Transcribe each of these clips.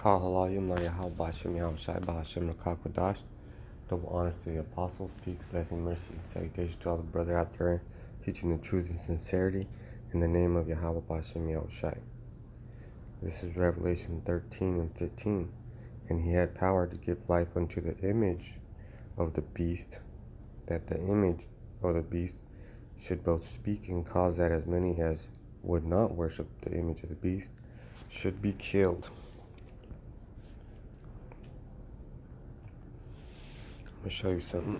Kahalayim na Yahal Bashim Yahal Shai Bashim Rakakwadash. Double honors to the apostles, peace, blessing, mercy, and salutation to all the brother out there teaching the truth and sincerity in the name of Yahweh Bashim Yahal Shai. This is Revelation 13 and 15. And he had power to give life unto the image of the beast, that the image of the beast should both speak and cause that as many as would not worship the image of the beast should be killed. Let me show you something.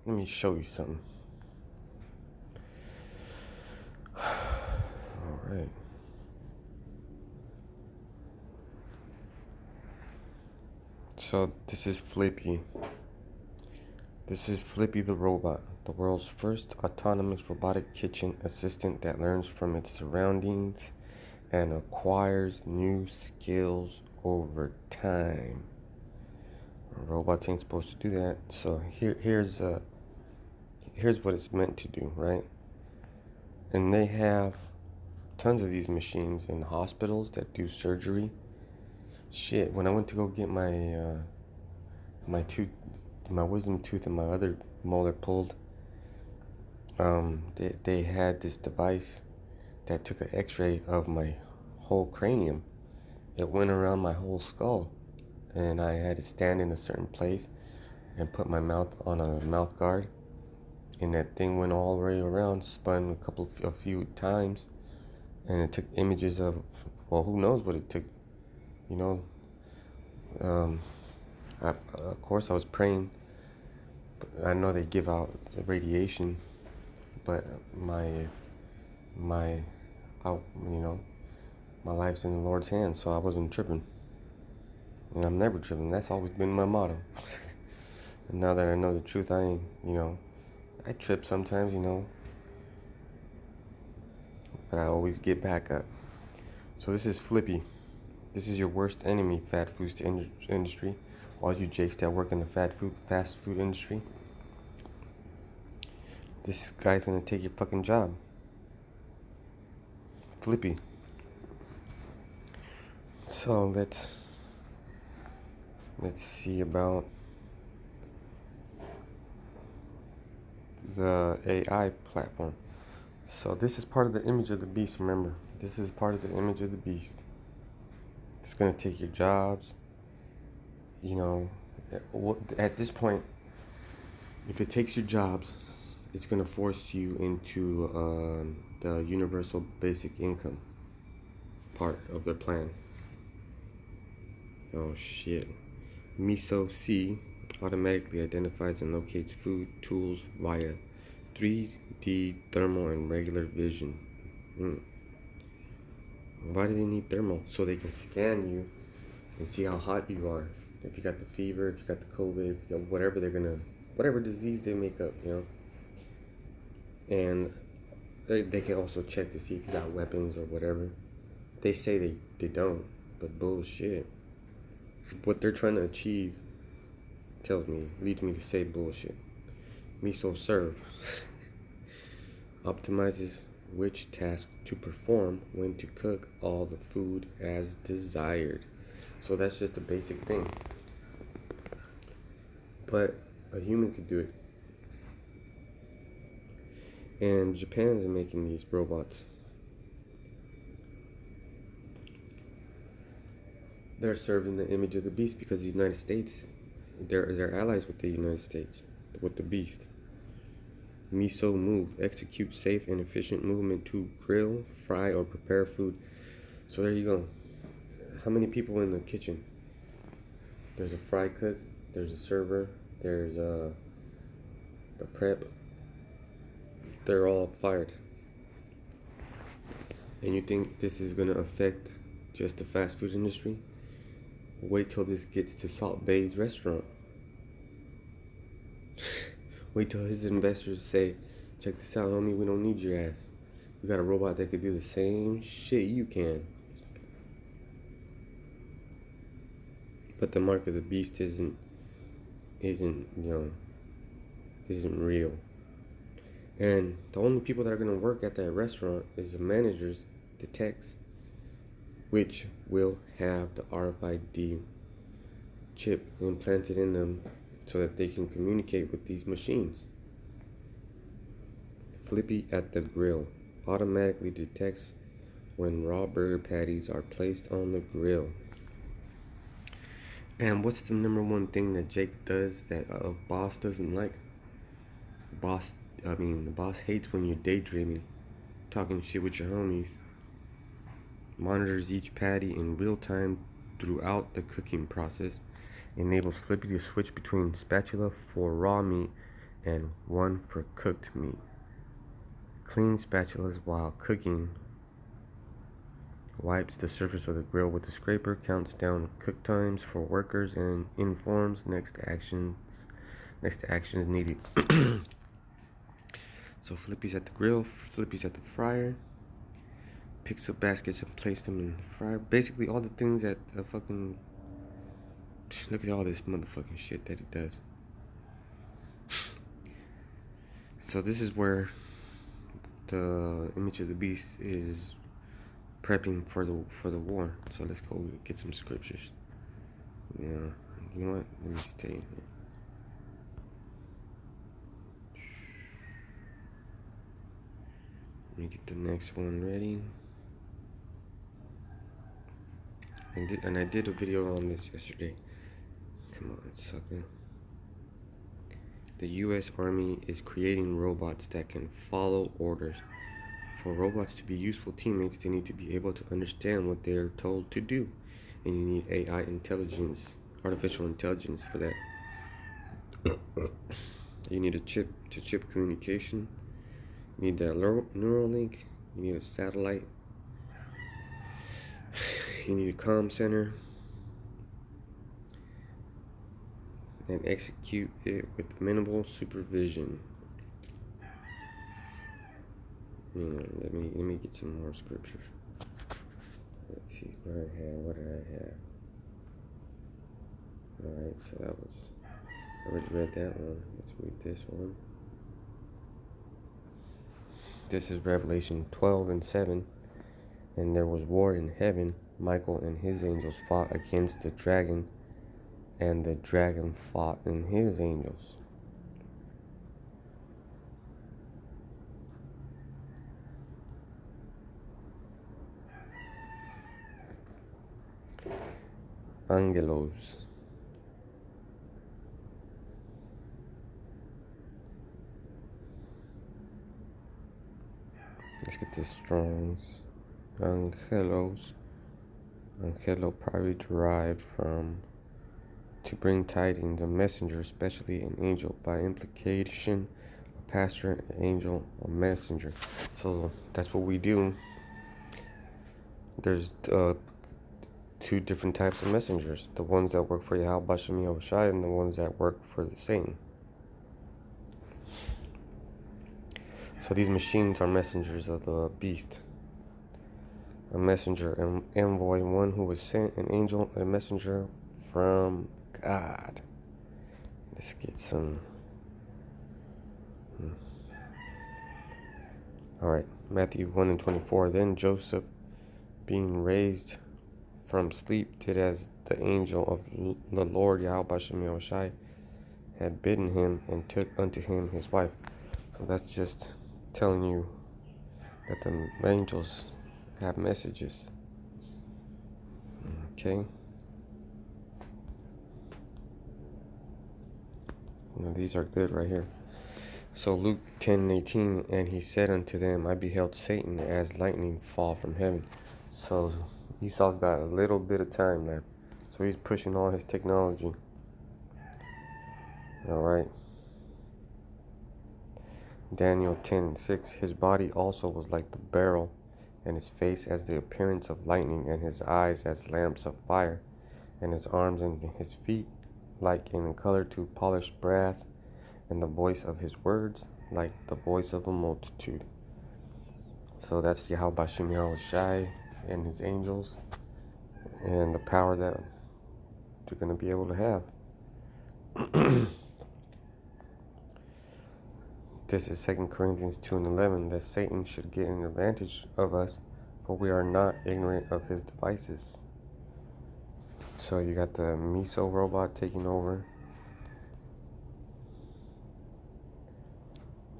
Let me show you something. All right. So this is Flippy. This is Flippy the robot, the world's first autonomous robotic kitchen assistant that learns from its surroundings and acquires new skills over time. Robots ain't supposed to do that. So here's what it's meant to do, right? And they have tons of these machines in hospitals that do surgery. Shit, when I went to go get my wisdom tooth and my other molar pulled, they had this device that took an x-ray of my whole cranium. It went around my whole skull, and I had to stand in a certain place and put my mouth on a mouth guard, and that thing went all the way around, spun a few times, and it took images of, well, who knows what it took, you know. Of course I was praying. I know they give out radiation, but my life's in the Lord's hands, so I wasn't tripping. And I'm never tripping. That's always been my motto. And now that I know the truth, I ain't, I trip sometimes, but I always get back up. So this is Flippy. This is your worst enemy, fast food industry. All you jakes that work in the fast food industry. This guy's gonna take your fucking job. Flippy. So let's see about the AI platform. So this is part of the image of the beast, remember. This is part of the image of the beast. It's gonna take your jobs. At this point, if it takes your jobs, it's gonna force you into the universal basic income part of the plan. Oh shit. Miso C automatically identifies and locates food tools via 3D thermal and regular vision. Why do they need thermal? So they can scan you and see how hot you are. If you got the fever, if you got the COVID, if you got whatever disease they make up, And they can also check to see if you got weapons or whatever. They say they don't, but bullshit. What they're trying to achieve leads me to say bullshit. Miso serve optimizes which task to perform when to cook all the food as desired. So that's just a basic thing. But a human could do it. And Japan is making these robots. They're served in the image of the beast because the United States, they're allies with the United States, with the beast. Miso move, execute safe and efficient movement to grill, fry, or prepare food. So there you go. How many people in the kitchen? There's a fry cook, there's a server, there's the prep. They're all fired. And you think this is gonna affect just the fast food industry? Wait till this gets to Salt Bay's restaurant. Wait till his investors say, check this out, homie, we don't need your ass. We got a robot that could do the same shit you can. But the mark of the beast isn't real. And the only people that are gonna work at that restaurant is the managers, the techs, which will have the RFID chip implanted in them so that they can communicate with these machines. Flippy at the grill automatically detects when raw burger patties are placed on the grill. And what's the number one thing that Jake does that a boss doesn't like? The boss hates when you're daydreaming, talking shit with your homies. Monitors each patty in real time throughout the cooking process. Enables Flippy to switch between spatula for raw meat and one for cooked meat. Cleans spatulas while cooking. Wipes the surface of the grill with a scraper, counts down cook times for workers, and informs next actions needed. So Flippy's at the grill, Flippy's at the fryer, picks up baskets and places them in the fryer. Basically all the things that a fucking... Look at all this motherfucking shit that he does. So this is where the image of the beast is prepping for the war. So let's go get some scriptures. Yeah, you know what? Let me stay in here. Let me get the next one ready. And I did a video on this yesterday. Come on, sucker. The U.S. Army is creating robots that can follow orders. For robots to be useful teammates, they need to be able to understand what they are told to do. And you need AI intelligence, artificial intelligence for that. You need a chip-to-chip communication. You need that Neuralink. You need a satellite. You need a comm center. And execute it with minimal supervision. Let me get some more scriptures. Let's see what did I have? Alright, so I already read that one. Let's read this one. This is Revelation 12:7. And there was war in heaven. Michael and his angels fought against the dragon, and the dragon fought and his angels. Angelos. Let's get this Strong's. Angelos. Angelo probably derived from to bring tidings, a messenger, especially an angel. By implication, a pastor, an angel, a messenger. So that's what we do. There's two different types of messengers. The ones that work for Yahweh Bashem Yahushai and the ones that work for the Satan. So these machines are messengers of the beast. A messenger, an envoy, one who was sent, an angel, a messenger from God. Let's get some. Alright, Matthew 1:24. Then Joseph, being raised from sleep, did as the angel of the Lord Yahweh Bashem Yahushai had bidden him, and took unto him his wife. So that's just telling you that the angels have messages. Okay. Now these are good right here. So Luke 10:18, and he said unto them, I beheld Satan as lightning fall from heaven. So Esau's got a little bit of time left. So he's pushing all his technology. Alright. Daniel 10:6, his body also was like the beryl, and his face as the appearance of lightning, and his eyes as lamps of fire, and his arms and his feet like in color to polished brass, and the voice of his words like the voice of a multitude. So that's Yahweh Bashem Yahushai and his angels, and the power that they're going to be able to have. This is 2 Corinthians 2:11, that Satan should get an advantage of us, but we are not ignorant of his devices. So you got the Miso robot taking over.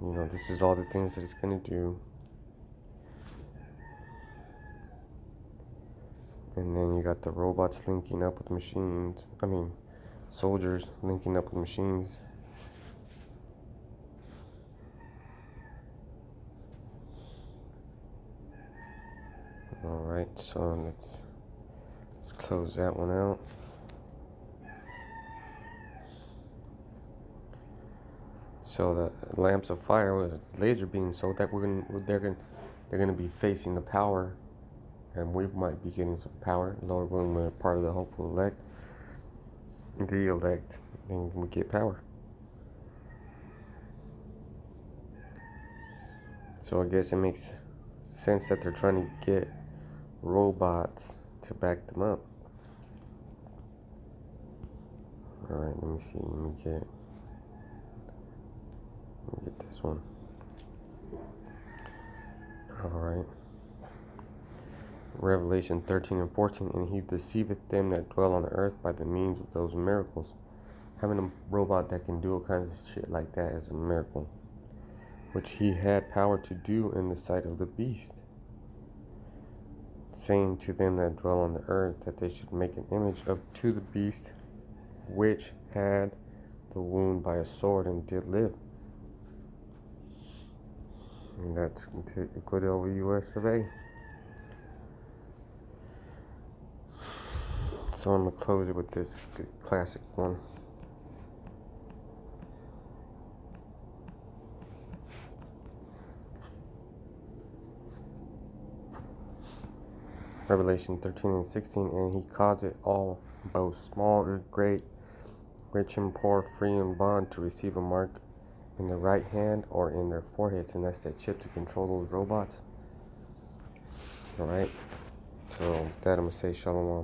You know, this is all the things that it's gonna do. And then you got the robots linking up with machines. Soldiers linking up with machines. Alright, so let's close that one out. So the lamps of fire was laser beams, so that they're gonna be facing the power, and we might be getting some power. Lord willing, we're part of the hopeful elect. Re-elect, and we get power. So I guess it makes sense that they're trying to get robots to back them up. Alright, let me see. Let me get this one. Alright. Revelation 13 and 14. And he deceiveth them that dwell on the earth by the means of those miracles. Having a robot that can do all kinds of shit like that is a miracle, which he had power to do in the sight of the beast, saying to them that dwell on the earth that they should make an image to the beast, which had the wound by a sword and did live. And that's good over US of A. So I'm going to close it with this classic one. Revelation 13 and 16. And he causeth all, both small and great, rich and poor, free and bond, to receive a mark in their right hand or in their foreheads, and that's that chip to control those robots. Alright, so with that I'm going to say shalom.